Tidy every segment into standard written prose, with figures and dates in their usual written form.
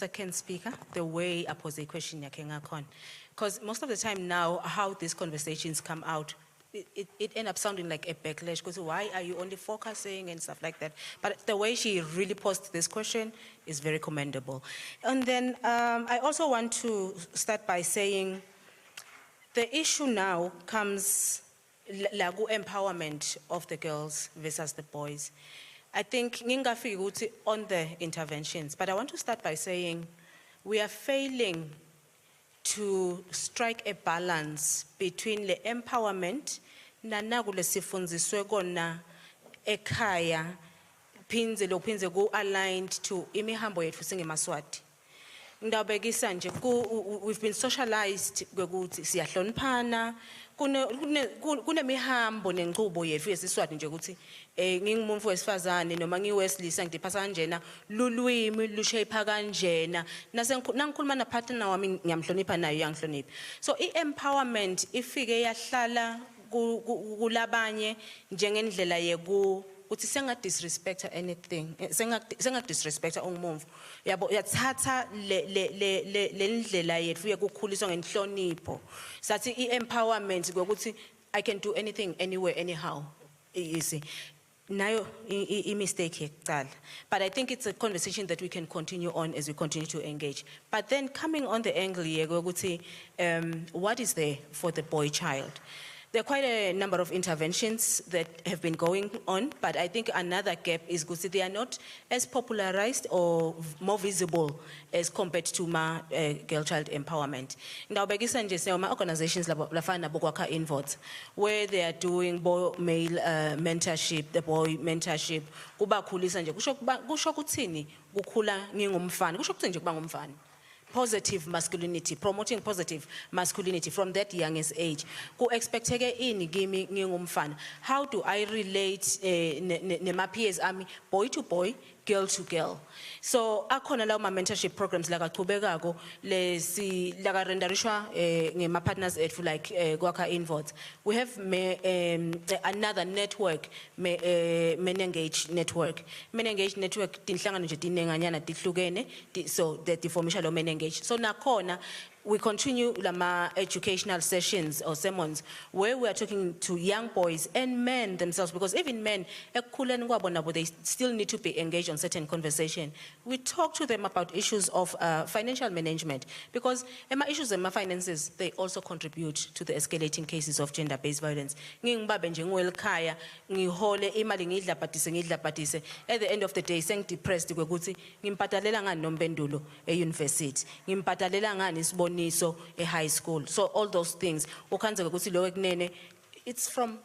Second speaker, the way I pose a question, because most of the time now, how these conversations come out, it ends up sounding like a backlash, because why are you only focusing and stuff like that? But the way she really posed this question is very commendable. And then I also want to start by saying, the issue now comes like empowerment of the girls versus the boys. I think ngingafiki ukuthi on the interventions, but I want to start by saying we are failing to strike a balance between the empowerment nanaku lesifundziswe kona ekhaya phindze ku aligned to imihambo yethu singemaswati. Ndawubekisa nje we've been socialized ukuthi siyahloniphana kunemihambo nenqubo yethu yesiswati nje ukuthi ngingumuntu wesifazane noma ngiwesilisa ngidiphasa kanjena lulwimi lushape kanjena nangikhuluma na partner wami ngiyamhlonipha nayo uyangihlonipha. So empowerment ifike yahlala kulabanye njengendlela yeku uthi senga disrespect anything senga disrespect ongumvu yabo yathatha le ndlela yethu yekukhuliswa ngenhlonipho sathi empowerment ngokuthi I can do anything anywhere anyhow you see nayo I mistake yekucala. But I think it's a conversation that we can continue on as we continue to engage. But then coming on the angle yokuthi what is there for the boy child? There are quite a number of interventions that have been going on, but I think another gap is because they are not as popularized or more visible as compared to my girl child empowerment. Now, my organizations like Involves, where they are doing boy male mentorship, the boy mentorship, positive masculinity, promoting positive masculinity from that youngest age. How do I relate my peers army boy to boy, girl to girl? So akhona lawo ma mentorship programs like aqhubekako lesi laka renderishwa ngema partners ethu like kwakha Involves. We have another network Men Engage network. Men Engage network tinhlangano nje tinenganyana tihlukene so that the formation of Men Engage. So nakhona we continue lama educational sessions or sermons where we are talking to young boys and men themselves, because even men they still need to be engaged on certain conversation. We talk to them about issues of financial management, because issues of finances, they also contribute to the escalating cases of gender-based violence. At the end of the day, I'm depressed so a high school. So all those things, it's from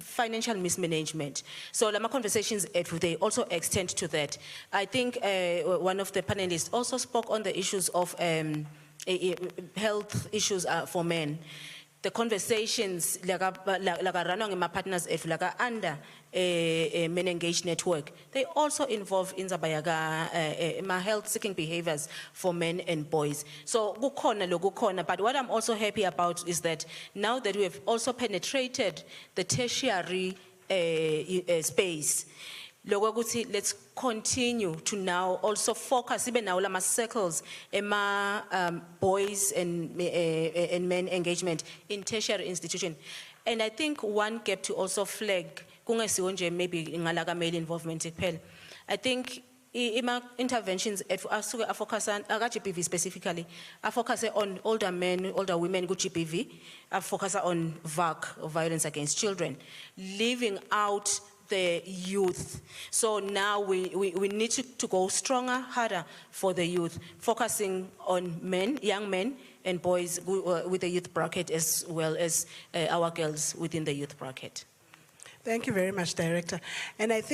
financial mismanagement. So my conversations they also extend to that. I think one of the panelists also spoke on the issues of health issues for men. The conversations like running my partners under Men Engage network, they also involve in my health seeking behaviors for men and boys. So but what I'm also happy about is that now that we have also penetrated the tertiary space, let's continue to now also focus even now lama circles boys and men engagement in tertiary institution. And I think one gap to also flag maybe ngalaka male involvement. I think interventions I focus on GBV specifically. I focus on older men, older women go GBV. I focus on VAC, violence against children, leaving out the youth. So now we need to go stronger, harder for the youth, focusing on men, young men and boys with the youth bracket, as well as our girls within the youth bracket. Thank you very much, Director. And I think